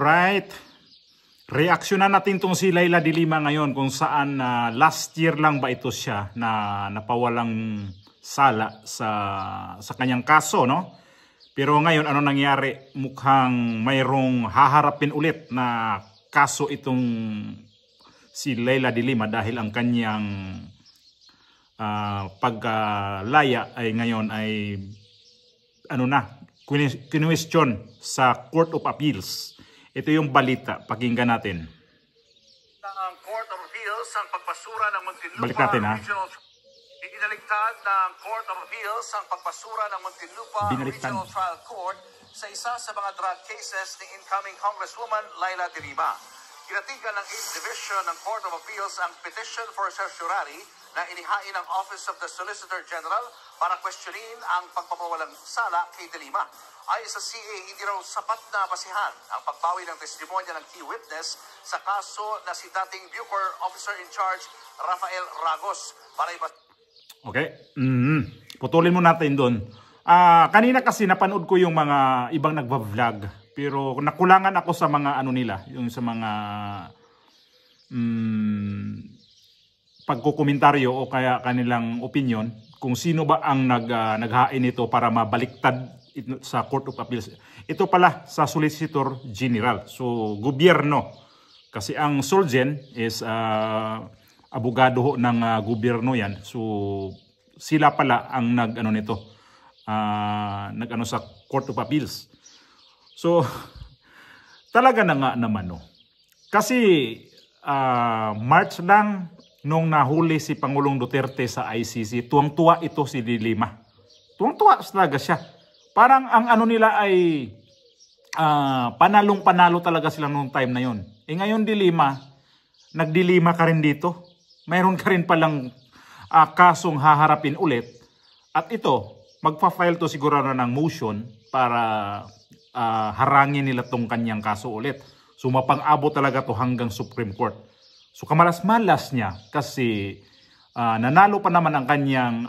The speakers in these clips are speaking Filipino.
Alright. Reaksyonan natin tong si Leila de Lima ngayon kung saan last year lang ba ito siya na napawalang sala sa kanyang kaso, no? Pero ngayon ano nangyari? Mukhang mayroong haharapin ulit na kaso itong si Leila de Lima dahil ang kanyang pagkalaya ay ngayon ay ano na, question sa Court of Appeals. Ito yung balita, pakinggan natin. Ang Court of Appeals ang pagpasura ng Muntinlupa Balik natin, ha? Binaligtad ng Court of Appeals ang pagpasura ng Muntinlupa Regional Trial Court sa isa sa mga drug cases ni incoming Congresswoman Leila de Lima. Kinatigan ng 8th Division ng Court of Appeals ang petition for certiorari na inihain ng Office of the Solicitor General para questionin ang pagpapawalang sala kay de Lima. Ayon sa CA, hindi raw sapat na basihan ang pagbawi ng testimonya ng key witness sa kaso na si dating Bucor Officer in Charge Rafael Ragos. Para Okay, putulin mo natin doon. Kanina kasi napanood ko yung mga ibang nagva-vlog, pero nakulangan ako sa mga ano nila, yung sa mga pagkukomentaryo o kaya kanilang opinion kung sino ba ang naghain ito para mabaliktad sa Court of Appeals. Ito pala sa Solicitor General. So, gobyerno. Kasi ang Solgen is abogado ng gobyerno yan. So, sila pala ang nag-ano nito. Nag-ano sa Court of Appeals. So, talaga na nga naman, no. Kasi March lang nung nahuli si Pangulong Duterte sa ICC, tuwang-tuwa ito si de Lima. Tuwang-tuwa talaga siya. Parang ang ano nila ay panalong-panalo talaga sila noong time na yon. Ngayon de Lima, nagdilima ka rin dito. Mayroon ka rin palang kasong haharapin ulit. At ito, magpa-file to siguro na ng motion para harangin nila tong kanyang kaso ulit. So mapang-abot talaga to hanggang Supreme Court. So kamalas-malas niya kasi nanalo pa naman ang kanyang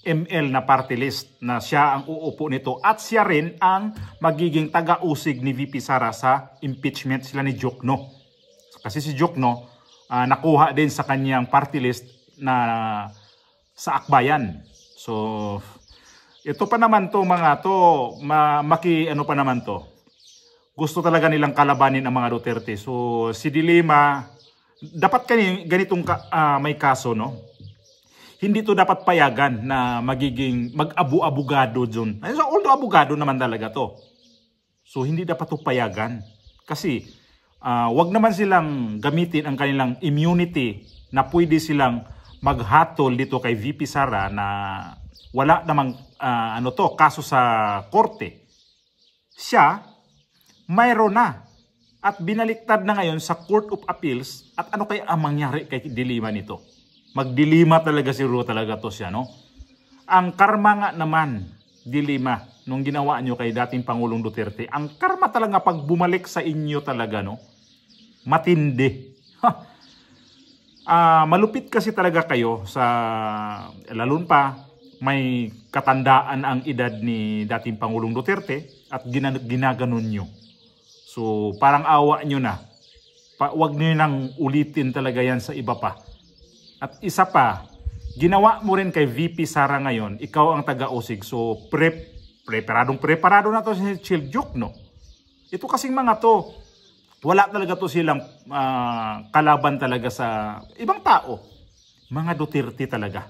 ML na party list na siya ang uupo nito at siya rin ang magiging taga-usig ni VP Sara sa impeachment sila ni Jokno. Kasi si Jokno nakuha din sa kanyang party list na sa Akbayan. So ito pa naman to mga to, ano pa naman to. Gusto talaga nilang kalabanin ang mga Duterte. So si de Lima dapat ganitong may kaso, no? Hindi to dapat payagan na magiging mag-abu-abogado dun. Although abogado naman talaga to. So hindi dapat to payagan. Kasi wag naman silang gamitin ang kanilang immunity na pwede silang maghatol dito kay VP Sara na wala namang kaso sa korte. Siya mayroon na. At binaliktad na ngayon sa Court of Appeals. At ano kaya ang mangyari kay de Lima nito? Magdilima talaga siguro talaga to siya, no? Ang karma nga naman, de Lima, nung ginawa nyo kay dating Pangulong Duterte, ang karma talaga pag bumalik sa inyo talaga, no? Matindi. Malupit kasi talaga kayo sa, lalun pa, may katandaan ang edad ni dating Pangulong Duterte at ginaganon nyo. So, parang awa nyo na. Huwag nyo nang ulitin talaga yan sa iba pa. At isa pa, ginawa mo rin kay VP Sara ngayon, ikaw ang taga-usig. So, preparado na to si Chiljuk, no? Ito kasing mga to, wala talaga to silang kalaban talaga sa ibang tao. Mga Duterte talaga.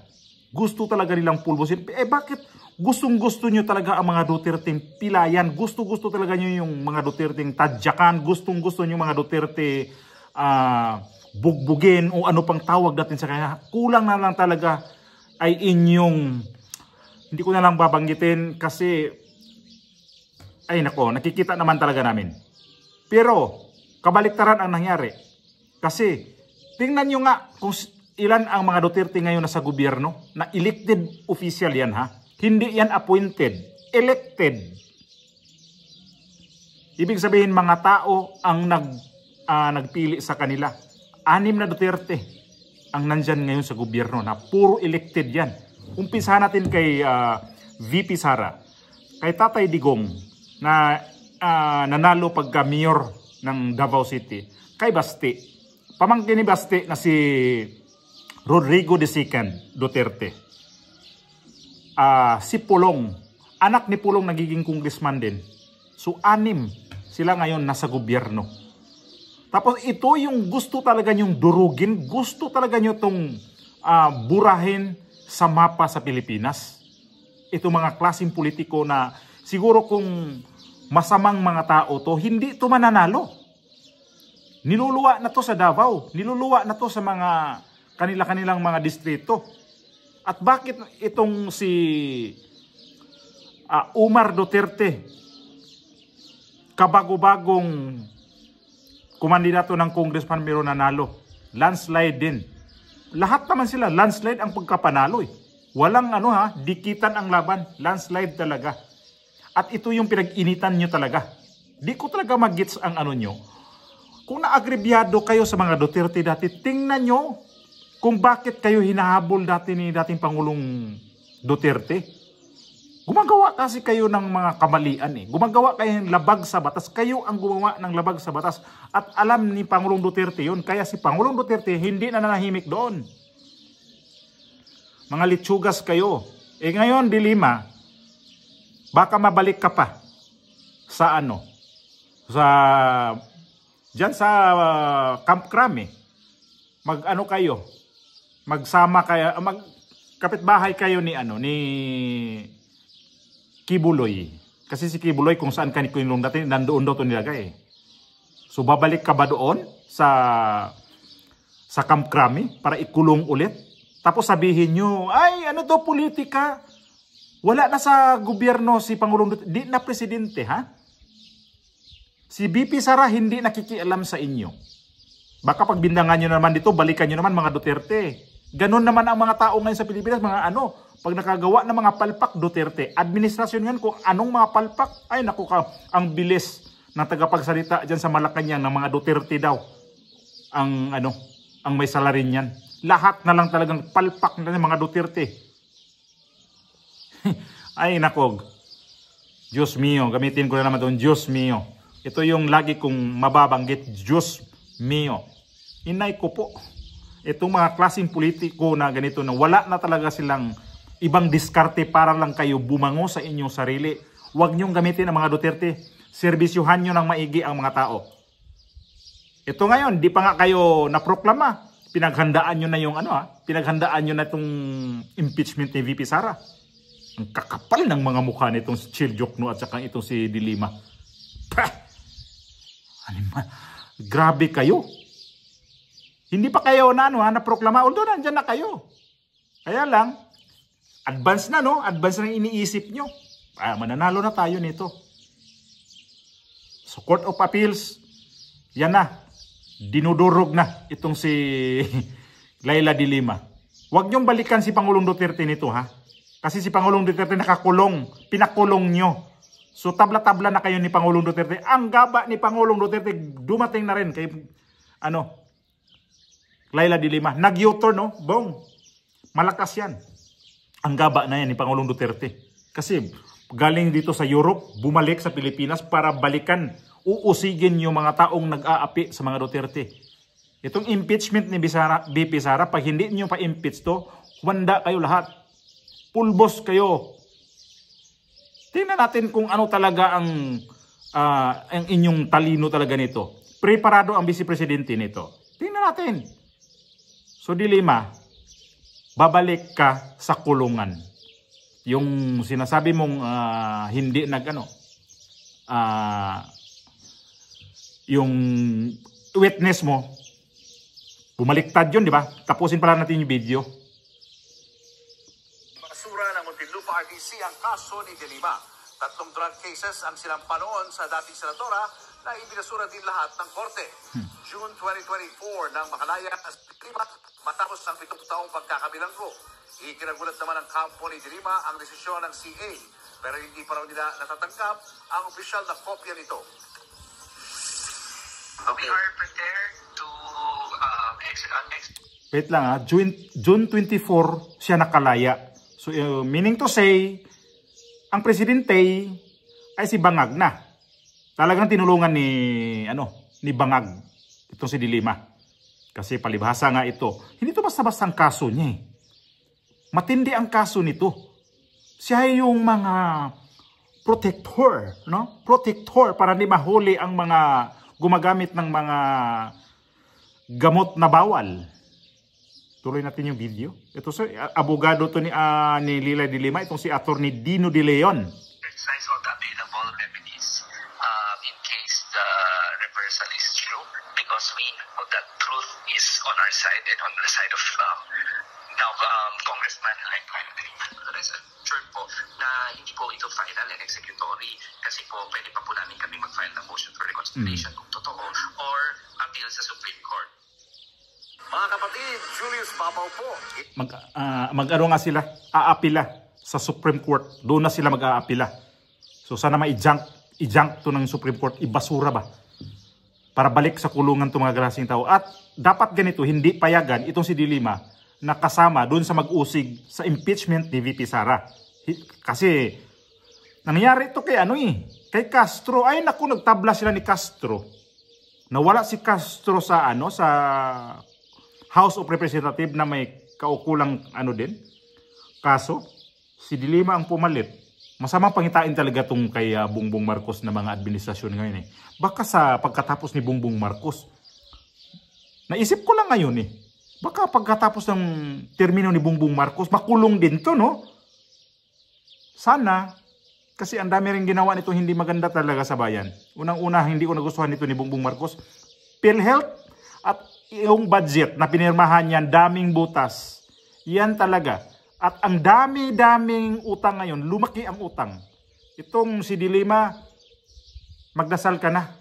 Gusto talaga nilang pulbusin. Bakit? Gustong-gusto nyo talaga ang mga Duterteng pilayan. Gusto-gusto talaga nyo yung mga Duterteng tadyakan. Gustong-gusto nyo mga Duterte bugbugin o ano pang tawag natin sa kanya. Kulang na lang talaga ay inyong, hindi ko na lang babanggitin kasi, ay nako, nakikita naman talaga namin. Pero, kabaliktaran ang nangyari. Kasi, tingnan nyo nga kung ilan ang mga Duterte ngayon na sa gobyerno, na elected official yan, ha? Hindi yan appointed, elected. Ibig sabihin mga tao ang nagpili sa kanila. 6 na Duterte ang nandyan ngayon sa gobyerno na puro elected yan. Umpisahan natin kay VP Sara, kay Tatay Digong na nanalo pagka mayor ng Davao City? Kay Basti. Pamangkin ni Basti na si Rodrigo II Duterte. Si Pulong, anak ni Pulong nagiging congressman din. So 6 sila ngayon nasa gobyerno. Tapos ito yung gusto talaga nyong durugin, gusto talaga nyo itong burahin sa mapa sa Pilipinas. Ito mga klaseng politiko na siguro kung masamang mga tao to, hindi ito mananalo. Niluluwa na to sa Davao, niluluwa na to sa mga kanilang mga distrito. At bakit itong si Umar Duterte, kabago-bagong kumandidato ng congressman meron nanalo? Landslide din. Lahat naman sila, landslide ang pagkapanalo eh. Walang dikitan ang laban. Landslide talaga. At ito yung pinag-initan nyo talaga. Di ko talaga mag-gets ang nyo. Kung naagribyado kayo sa mga Duterte dati, tingnan nyo kung bakit kayo hinahabol dati ni dating Pangulong Duterte. Gumagawa kasi kayo ng mga kamalian eh. Gumagawa kayo ng labag sa batas. Kayo ang gumawa ng labag sa batas. At alam ni Pangulong Duterte yun. Kaya si Pangulong Duterte hindi na nanahimik doon. Mga litsugas kayo. Ngayon, Dilima, baka mabalik ka pa sa diyan sa Camp Crame. Kayo. Magsama kayo, kapitbahay kayo ni Kibuloy. Kasi si Kibuloy kung saan ka ni Quinlong dati, nandoon daw ito nilagay. So babalik ka ba doon sa Camp Crame para ikulong ulit? Tapos sabihin nyo, ay politika. Wala na sa gobyerno si Pangulong Duterte. Di na presidente, ha? Si BP Sara hindi nakikialam sa inyo. Baka pagbindangan nyo naman dito, balikan nyo naman mga Duterte. Ganon naman ang mga tao ngayon sa Pilipinas, mga pag nakagawa ng mga palpak Duterte, administrasyon yan kung anong mga palpak, ay naku ka, ang bilis ng tagapagsalita dyan sa Malacanang ng mga Duterte daw. Ang may salarin yan. Lahat na lang talagang palpak na ng mga Duterte. Ay nakog. Diyos mio, gamitin ko na naman doon, Diyos mio. Ito yung lagi kong mababanggit, Diyos mio. Inay ko po. Itong mga klaseng politiko na ganito na wala na talaga silang ibang diskarte para lang kayo bumango sa inyong sarili. Huwag niyong gamitin ang mga Duterte. Serbisyuhan nyo ng maigi ang mga tao. Ito ngayon, di pa nga kayo naproklama. Pinaghandaan nyo na yung pinaghandaan nyo na itong impeachment ni VP Sara. Ang kakapal ng mga mukha nitong si Chil Jokno at saka itong si Dilima. Grabe kayo. Hindi pa kayo naproklama. Although nandyan na kayo. Kaya lang, advance na advance na iniisip nyo. Mananalo na tayo nito. So Court of Appeals, yan na. Dinudurog na itong si Laila de Lima. Huwag nyong balikan si Pangulong Duterte nito, ha. Kasi si Pangulong Duterte nakakulong. Pinakulong nyo. So tabla-tabla na kayo ni Pangulong Duterte. Ang gaba ni Pangulong Duterte dumating na rin kay Laila de Lima. Nag-U-turn, Bong. Malakas yan. Ang gaba na yan ni Pangulong Duterte. Kasi galing dito sa Europe, bumalik sa Pilipinas para balikan, uusigin yung mga taong nag-aapi sa mga Duterte. Itong impeachment ni BP Sara, pag hindi nyo pa-impeach to, wanda kayo lahat. Pulbos kayo. Tingnan natin kung ano talaga ang inyong talino talaga nito. Preparado ang Vice Presidente nito. Tingnan natin. So Dilima, babalik ka sa kulungan. Yung sinasabi mong hindi yung witness mo, bumaliktad yun, di ba? Tapusin pala natin yung video. Basura ng Muntinlupa RTC ang kaso ni De Lima. 3 drug cases ang sinampa noon sa dating senadora na ibinasura din lahat ng korte. June 2024 nang makalaya ang De Lima matapos ng 7 taong pagkakabilanggo. Ikinagulat naman ng kampo ni De Lima ang desisyon ng CA, pero hindi pa raw nila natatanggap ang opisyal na kopya nito. We are prepared to Wait lang June 24 siya nakalaya. So meaning to say, ang presidente ay si Bangag na. talagang tinulungan ni Bangag itong si De Lima. Kasi palibhasa nga ito, hindi to basta-basta ang kaso niya eh. Matindi ang kaso nito. Siya yung mga protector, no? Protector para di mahuli ang mga gumagamit ng mga gamot na bawal. Tuloy natin yung video. Ito sir, abogado to ni Leila De Lima, itong si Attorney Dino De Leon. exercise all the available remedies in case the reversal is true, because we know that truth is on our side and on the side of now Congressman-elect Leila De Lima. Sure po na hindi po ito final and executory kasi po pwede pa po namin kami mag-file ng motion for reconsideration kung totoo or appeal sa Supreme Court. Mga kapatid, Julius Babaw po. Mag-ano nga sila, aapila sa Supreme Court. Doon na sila mag-aapila. So sana i-junk to ng Supreme Court, ibasura ba? Para balik sa kulungan itong mga klaseng tao. At dapat ganito, hindi payagan itong si De Lima na kasama doon sa mag-usig sa impeachment ni VP Sara. Kasi nangyari ito kay Castro. Ay naku, nagtabla sila ni Castro. Nawala si Castro sa sa House of Representatives na may kaukulang kaso. Si De Lima ang pumalit. Masamang pangitain talaga itong kay Bongbong Marcos na mga administrasyon ngayon eh. Baka sa pagkatapos ni Bongbong Marcos, naisip ko lang ngayon eh, baka pagkatapos ng termino ni Bongbong Marcos, makulong din to, no? Sana, kasi ang dami rin ginawa nito hindi maganda talaga sa bayan. Unang-una, hindi ko nagustuhan nito ni Bongbong Marcos. PhilHealth at yung budget na pinirmahan niyan, daming butas. Yan talaga. At ang dami-daming utang ngayon, lumaki ang utang. Itong si De Lima, magdasal ka na.